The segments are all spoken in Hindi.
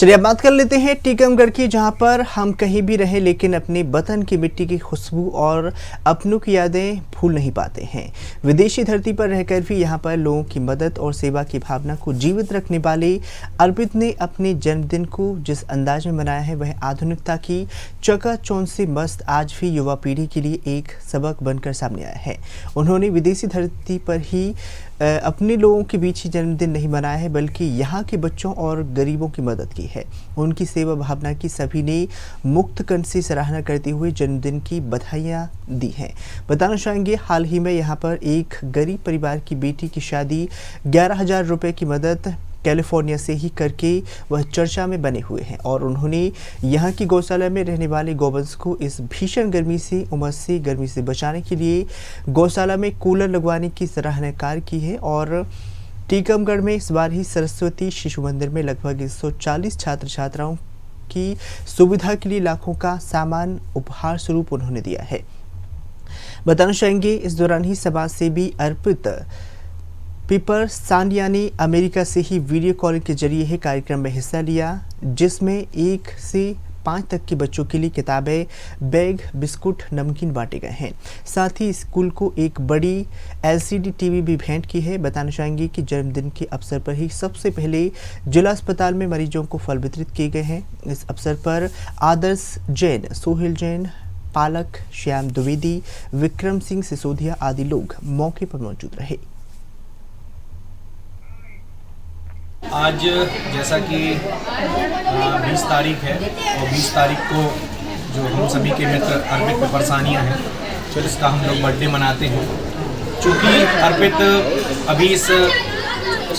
चलिए अब बात कर लेते हैं टीकमगढ़ की, जहां पर हम कहीं भी रहें लेकिन अपने वतन की मिट्टी की खुशबू और अपनों की यादें भूल नहीं पाते हैं। विदेशी धरती पर रहकर भी यहां पर लोगों की मदद और सेवा की भावना को जीवित रखने वाले अर्पित ने अपने जन्मदिन को जिस अंदाज में मनाया है वह आधुनिकता की चकाचौंध से मस्त आज भी युवा पीढ़ी के लिए एक सबक बनकर सामने आया है। उन्होंने विदेशी धरती पर ही अपने लोगों के बीच ही जन्मदिन नहीं मनाया है बल्कि यहाँ के बच्चों और गरीबों की मदद की है। उनकी सेवा भावना की सभी ने मुक्त कंठ से सराहना करते हुए जन्मदिन की बधाइयाँ दी हैं। बताना चाहेंगे, हाल ही में यहाँ पर एक गरीब परिवार की बेटी की शादी 11,000 रुपये की मदद कैलिफोर्निया से ही करके वह चर्चा में बने हुए हैं और उन्होंने यहाँ की गौशाला में रहने वाले गौवंश को इस भीषण गर्मी से उमस से गर्मी से बचाने के लिए गौशाला में कूलर लगवाने की सराहना कार्य की है। और टीकमगढ़ में इस बार ही सरस्वती शिशु मंदिर में लगभग 140 छात्र छात्राओं की सुविधा के लिए लाखों का सामान उपहार स्वरूप उन्होंने दिया है। बताना चाहेंगे, इस दौरान ही समाज सेवी अर्पित पीपर सांडिया ने अमेरिका से ही वीडियो कॉलिंग के जरिए ही कार्यक्रम में हिस्सा लिया, जिसमें 1 से 5 तक के बच्चों के लिए किताबें, बैग, बिस्कुट, नमकीन बांटे गए हैं। साथ ही स्कूल को एक बड़ी LCD टीवी भी भेंट की है। बताना चाहेंगे कि जन्मदिन के अवसर पर ही सबसे पहले जिला अस्पताल में मरीजों को फल वितरित किए गए हैं। इस अवसर पर आदर्श जैन, सोहेल जैन, पालक, श्याम द्विवेदी, विक्रम सिंह सिसोदिया आदि लोग मौके पर मौजूद रहे। आज जैसा कि 20 तारीख है और 20 तारीख को जो हम सभी के मित्र अर्पित पीपर सांडिया हैं, फिर इसका हम लोग बर्थडे मनाते हैं। चूँकि अर्पित अभी इस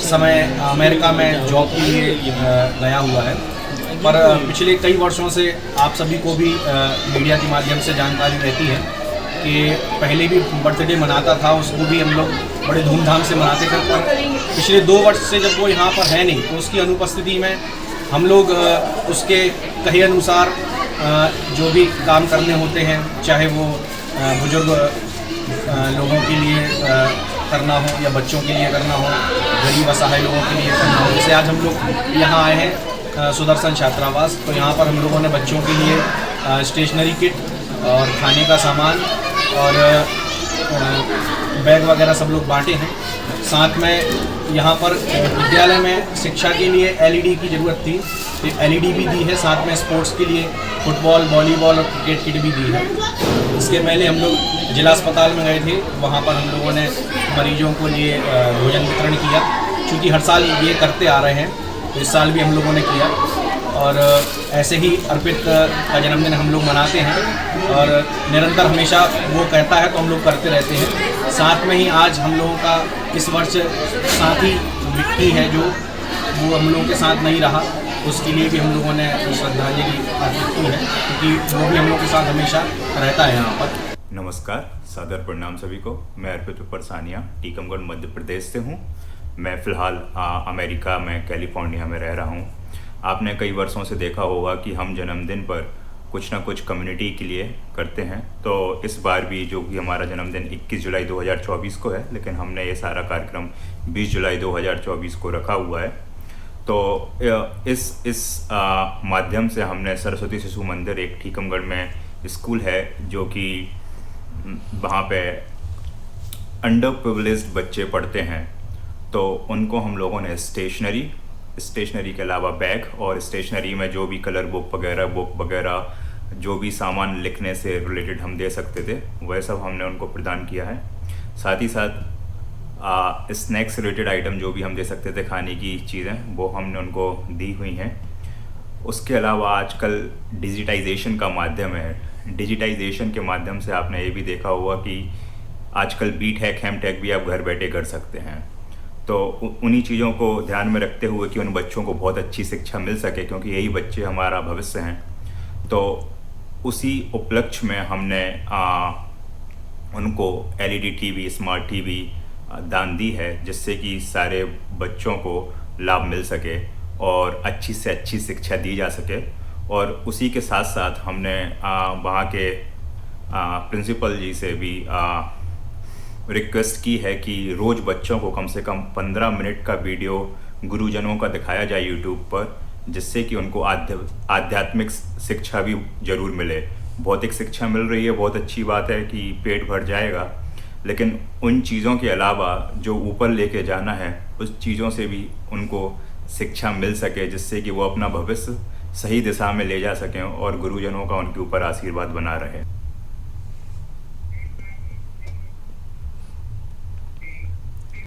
समय अमेरिका में जॉब के लिए गया हुआ है, पर पिछले कई वर्षों से आप सभी को भी मीडिया के माध्यम से जानकारी रहती है कि पहले भी बर्थडे मनाता था, उसको भी हम लोग बड़े धूमधाम से मनाते थे। पर पिछले 2 वर्ष से जब वो यहाँ पर है नहीं, तो उसकी अनुपस्थिति में हम लोग उसके कहे अनुसार जो भी काम करने होते हैं, चाहे वो बुजुर्ग लोगों के लिए करना हो या बच्चों के लिए करना हो, गरीब असहाय लोगों के लिए करना हो। जैसे आज हम लोग यहाँ आए हैं सुदर्शन छात्रावास, तो यहाँ पर हम लोगों ने बच्चों के लिए स्टेशनरी किट और खाने का सामान और बैग वगैरह सब लोग बांटे हैं। साथ में यहाँ पर विद्यालय में शिक्षा के लिए LED की ज़रूरत थी, तो LED भी दी है। साथ में स्पोर्ट्स के लिए फुटबॉल, वॉलीबॉल और क्रिकेट किट भी दी है। इसके पहले हम लोग जिला अस्पताल में गए थे, वहाँ पर हम लोगों ने मरीजों को लिए भोजन वितरण किया। चूँकि हर साल ये करते आ रहे हैं, तो इस साल भी हम लोगों ने किया। और ऐसे ही अर्पित का जन्मदिन हम लोग मनाते हैं और निरंतर हमेशा वो कहता है तो हम लोग करते रहते हैं। साथ में ही आज हम लोगों का इस वर्ष साथी विक्की है जो वो हम लोगों के साथ नहीं रहा, उसके लिए भी हम लोगों ने श्रद्धांजलि अर्पित की है, क्योंकि वो भी हम लोग के साथ हमेशा रहता है यहाँ पर। नमस्कार, सादर प्रणाम सभी को। मैं अर्पित पीपर सांडिया टीकमगढ़ मध्य प्रदेश से हूँ। मैं फ़िलहाल अमेरिका में कैलिफोर्निया में रह रहा हूँ। आपने कई वर्षों से देखा होगा कि हम जन्मदिन पर कुछ ना कुछ कम्युनिटी के लिए करते हैं। तो इस बार भी जो कि हमारा जन्मदिन 21 जुलाई 2024 को है, लेकिन हमने ये सारा कार्यक्रम 20 जुलाई 2024 को रखा हुआ है। तो इस माध्यम से हमने सरस्वती शिशु मंदिर, एक टीकमगढ़ में स्कूल है जो कि वहाँ पे अंडर प्रिविलेज्ड बच्चे पढ़ते हैं, तो उनको हम लोगों ने स्टेशनरी के अलावा बैग और स्टेशनरी में जो भी कलर बुक वगैरह जो भी सामान लिखने से रिलेटेड हम दे सकते थे, वह सब हमने उनको प्रदान किया है। साथ ही साथ स्नैक्स रिलेटेड आइटम जो भी हम दे सकते थे, खाने की चीज़ें, वो हमने उनको दी हुई हैं। उसके अलावा आजकल डिजिटाइजेशन का माध्यम है। डिजिटाइजेशन के माध्यम से आपने ये भी देखा होगा कि आजकल BTech M.Tech भी आप घर बैठे कर सकते हैं। तो उन्हीं चीज़ों को ध्यान में रखते हुए कि उन बच्चों को बहुत अच्छी शिक्षा मिल सके, क्योंकि यही बच्चे हमारा भविष्य हैं, तो उसी उपलक्ष्य में हमने उनको LED टीवी, स्मार्ट टीवी दान दी है, जिससे कि सारे बच्चों को लाभ मिल सके और अच्छी से अच्छी शिक्षा दी जा सके। और उसी के साथ साथ हमने वहाँ के प्रिंसिपल जी से भी रिक्वेस्ट की है कि रोज़ बच्चों को कम से कम 15 मिनट का वीडियो गुरुजनों का दिखाया जाए यूट्यूब पर, जिससे कि उनको आध्यात्मिक शिक्षा भी जरूर मिले। भौतिक शिक्षा मिल रही है, बहुत अच्छी बात है कि पेट भर जाएगा, लेकिन उन चीज़ों के अलावा जो ऊपर लेके जाना है उस चीज़ों से भी उनको शिक्षा मिल सके, जिससे कि वो अपना भविष्य सही दिशा में ले जा सकें और गुरुजनों का उनके ऊपर आशीर्वाद बना रहे।